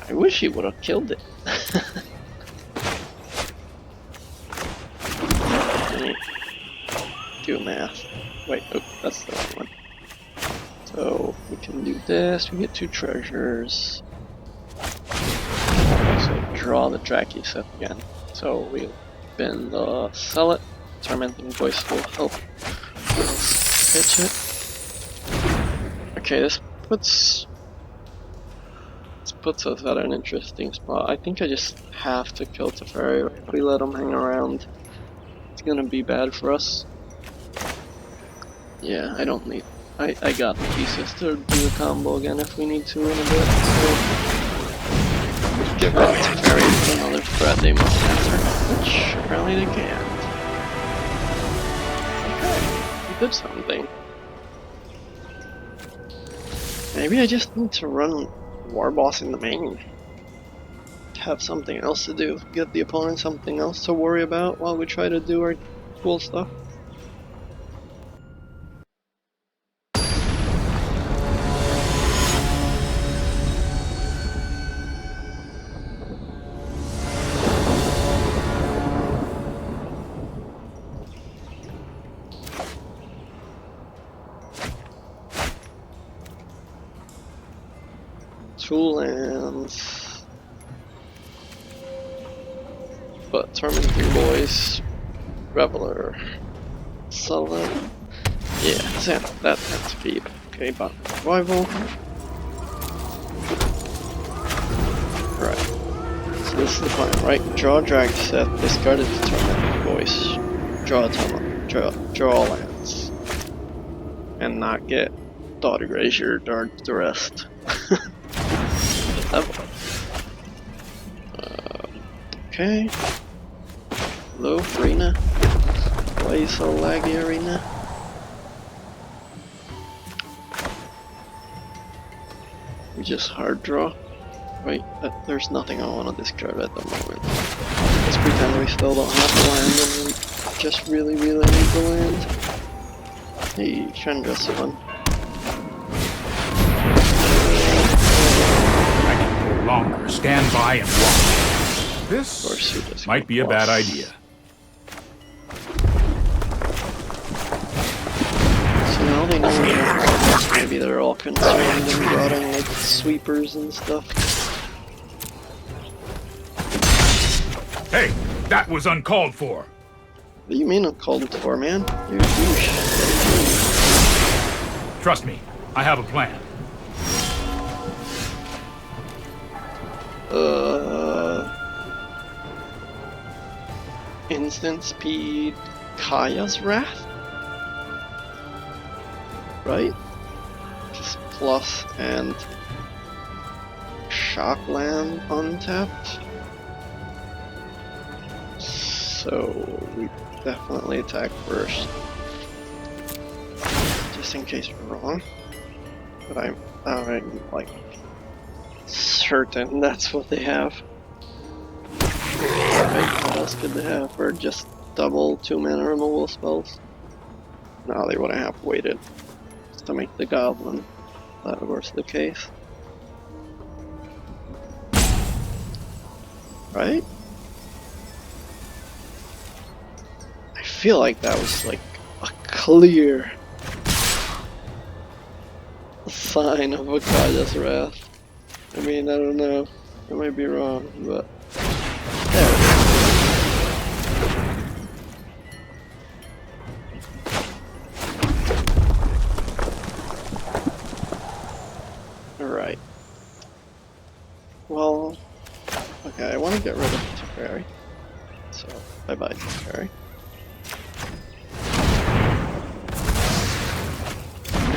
I wish he would have killed it. Let me do math. Wait, oh, that's the wrong one. So we can do this, we get 2 treasures. So draw the Drakuseth again. So we'll spin the Zealot. Tormenting Voice will help pitch it. Okay, this puts us at an interesting spot. I think I just have to kill Teferi. If we let him hang around, it's gonna be bad for us. Yeah, I don't need. I got the pieces to do a combo again if we need to in a bit. So give that to Fairy for another threat they must answer, which apparently they can't. Okay, we did something. Maybe I just need to run Warboss in the main. Have something else to do. Get the opponent something else to worry about while we try to do our cool stuff. Two lands, but Tormenting Voice, Reveler, Zealot, yeah, that has to keep. Okay, but Rival. Right, so this is the plan, right? Draw Drakuseth, discard its Tormenting Voice, draw a draw lands, and not get Daughter Grazier or Duress. Okay. Hello, Arena. Why are you so laggy, Arena? We just hard draw. Wait, there's nothing I want to discard at the moment. Let's pretend we still don't have the land and we just really need the land. Hey, Chandra's fun. Longer. Stand by and watch. This might be a bad idea. So now they know maybe they're all concerned and rotting like sweepers and stuff. Hey, that was uncalled for. What do you mean uncalled for, man? You're a douche. Trust me, I have a plan. Instant speed Kaya's Wrath? Right? Just plus and Shockland untapped. So we definitely attack first. Just in case we're wrong. But I'm like certain that's what they have. Right, what else could they have? Or just double 2-mana removal spells? No, they wouldn't have waited just to make the goblin. That was the case. Right? I feel like that was like a clear sign of Akaya's wrath. I mean, I don't know. I might be wrong, but there it is. Alright. Well, okay, I want to get rid of Teferi. So, bye-bye Teferi.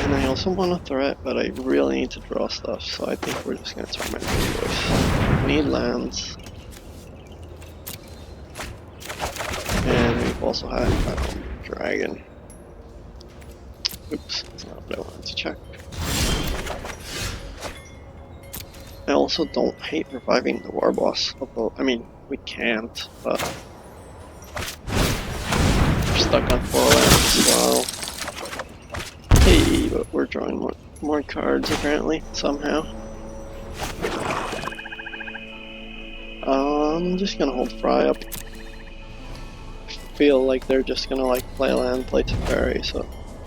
And I also want a threat, but I really need to draw stuff, so I think we're just gonna Tormenting Voice. We need lands. And we've also had Dragon. Oops, that's not what I wanted to check. I also don't hate reviving the Warboss, although, I mean, we can't, but we're stuck on 4 lands as well. Hey, but we're drawing more cards apparently, somehow. I'm just gonna hold Fry up. I feel like they're just gonna like play land, play Teferi, so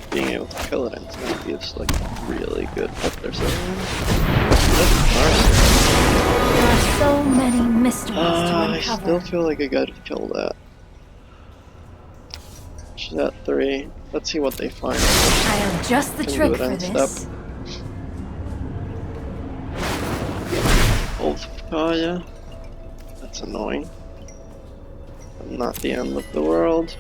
being able to kill it instantly is like really good. But there's a There are so many mysteries to I uncover. still feel like I gotta kill that. She's at 3. Let's see what they find. I have just the Can trick do it for end this. Old Kaya. That's annoying. But not the end of the world.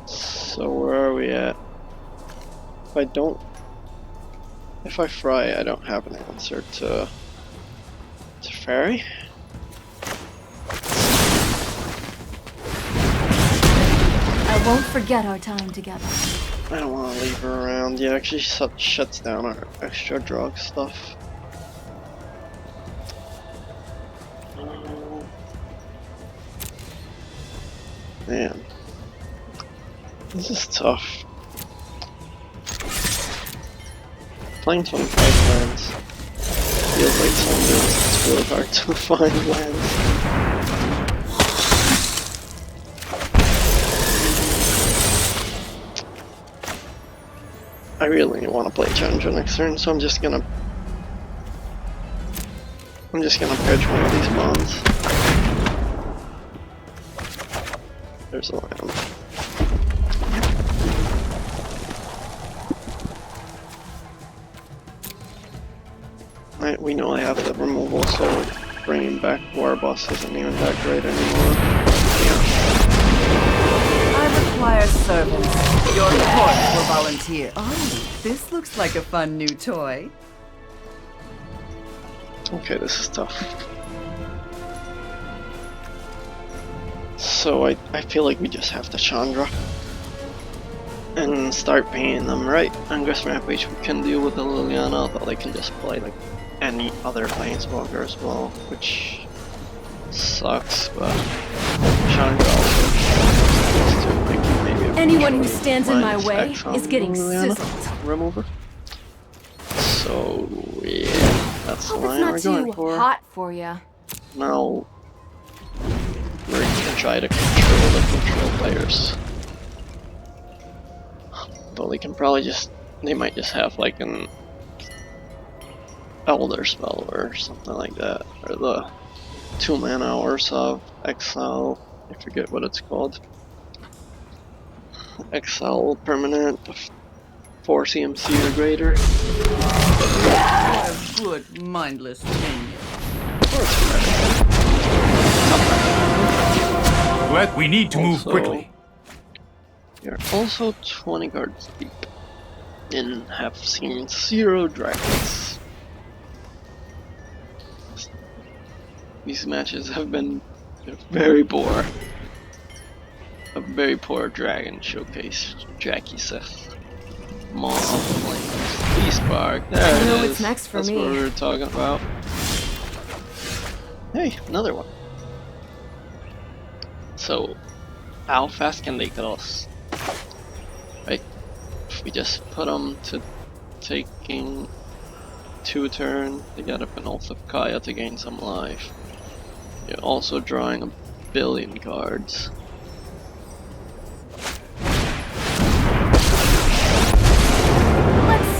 So where are we at? If I fry, I don't have an answer to Fairy. I won't forget our time together. I don't want to leave her around. Yeah, actually shuts down our extra drug stuff. Man, this is tough. Playing 25 lands feels like some days it's really hard to find lands. I really want to play Chandra next turn, so I'm just gonna pitch one of these bonds. There's a land. We know I have the removal, so bringing back Warboss isn't even that great anymore. Yeah. I require servants. Your court will volunteer. Oh, this looks like a fun new toy. Okay, this is tough. So I feel like we just have to Chandra and start paying them, right? Angrath Rampage we can deal with the Liliana, although they can just play like any other planeswalker as well, which sucks, but Chandra also like maybe Anyone who stands in my way X on is getting Liliana sizzled. remover. So yeah, that's the Hope line we're it's not going too for. hot for you. Now we're gonna try to control the control players. But we can probably they might just have like an Elder spell or something like that. Or the 2 mana Hours of Exile, I forget what it's called. Exile permanent, 4 CMC or greater. What a good, mindless thing. We need to move quickly. We are also 20 cards deep and have seen 0 dragons. These matches have been very poor. A very poor dragon showcase. Drakuseth. Maw of Flames. E-Spark. There I it know is. what's next for That's me. what we were talking about. Hey, another one. So, how fast can they kill us? Right? If we just put them to taking 2 turn, they get up an Oath of Kaya to gain some life. You're also drawing a billion cards.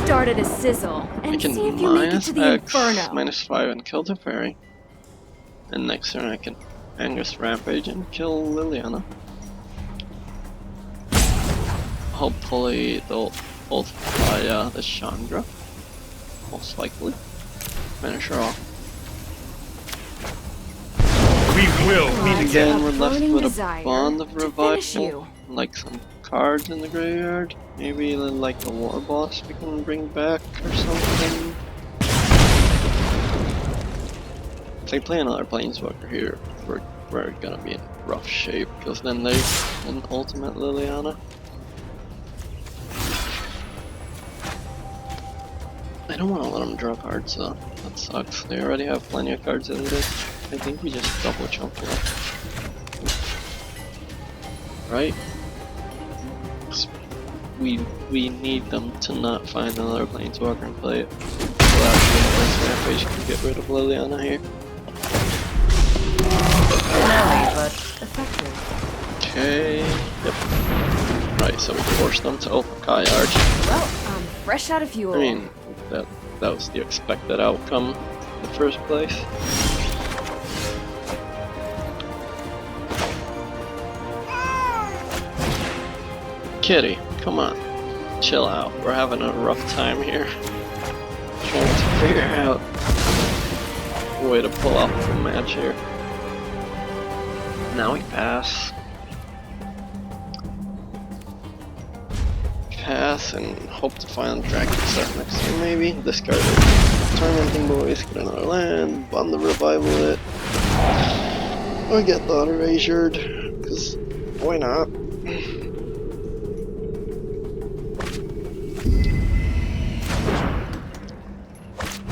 start at a sizzle I and can see if you make it to the X, Inferno. -5 and kill the fairy. And next turn I can Angrath Rampage and kill Liliana. Hopefully they'll both fly the Chandra. Most likely. Finish her off. We will meet again. Again, we're left burning with a desire Bond of to finish Revival. you. Like some cards in the graveyard. Maybe like the Warboss we can bring back or something. If they play another Planeswalker here, we're gonna be in rough shape, because then they can ultimate Liliana. I don't want to let them draw cards though, that sucks. They already have plenty of cards as it is. I think we just double jump here. Right? We need them to not find another Planeswalker and play it. So that Rampage can get rid of Liliana here. Smelly, but effective. Okay, yep. Right, so we forced them to open Kai Arch. Well, I'm fresh out of fuel. I mean, that was the expected outcome in the first place. Kitty, come on, chill out. We're having a rough time here. Trying to figure out a way to pull off a match here. Now we pass. Pass and hope to find Drakuseth next turn maybe. Discard it. Tormenting Voice, get another land, Bond the Revival it. Or get Thought Erasured, because why not?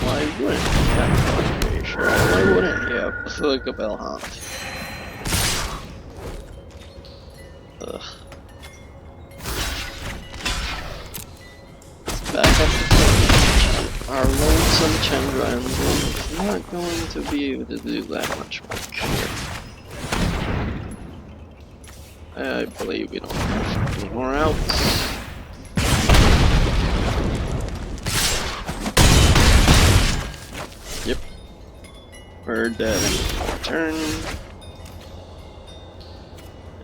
Why wouldn't you have Thought Erasured? Why wouldn't you have Basilica Bellhaunt? Ugh. Back up to our lonesome Chandra emblem is not going to be able to do that much work here. I believe we don't have any more outs. Yep. We're dead in our turn.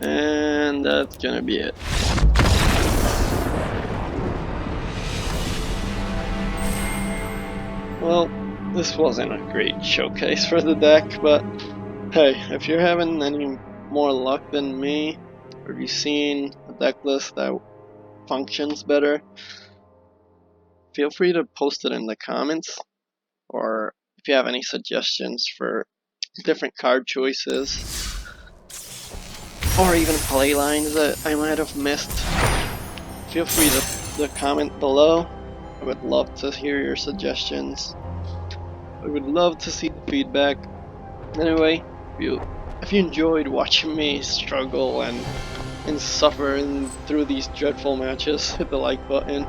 And that's gonna be it. Well, this wasn't a great showcase for the deck, but hey, if you're having any more luck than me, or if you've seen a deck list that functions better, feel free to post it in the comments, or if you have any suggestions for different card choices, or even play lines that I might have missed, feel free to comment below. I would love to hear your suggestions. I would love to see the feedback. Anyway, if you enjoyed watching me struggle and suffer through these dreadful matches, hit the like button.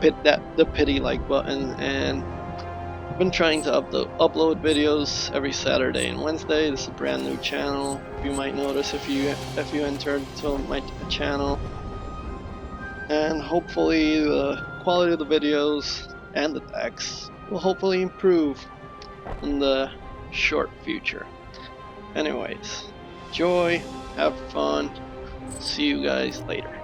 Hit the pity like button. And I've been trying to upload videos every Saturday and Wednesday. This is a brand new channel. You might notice if you entered to my channel. And hopefully the quality of the videos and the decks will hopefully improve in the short future. Anyways, enjoy, have fun, see you guys later.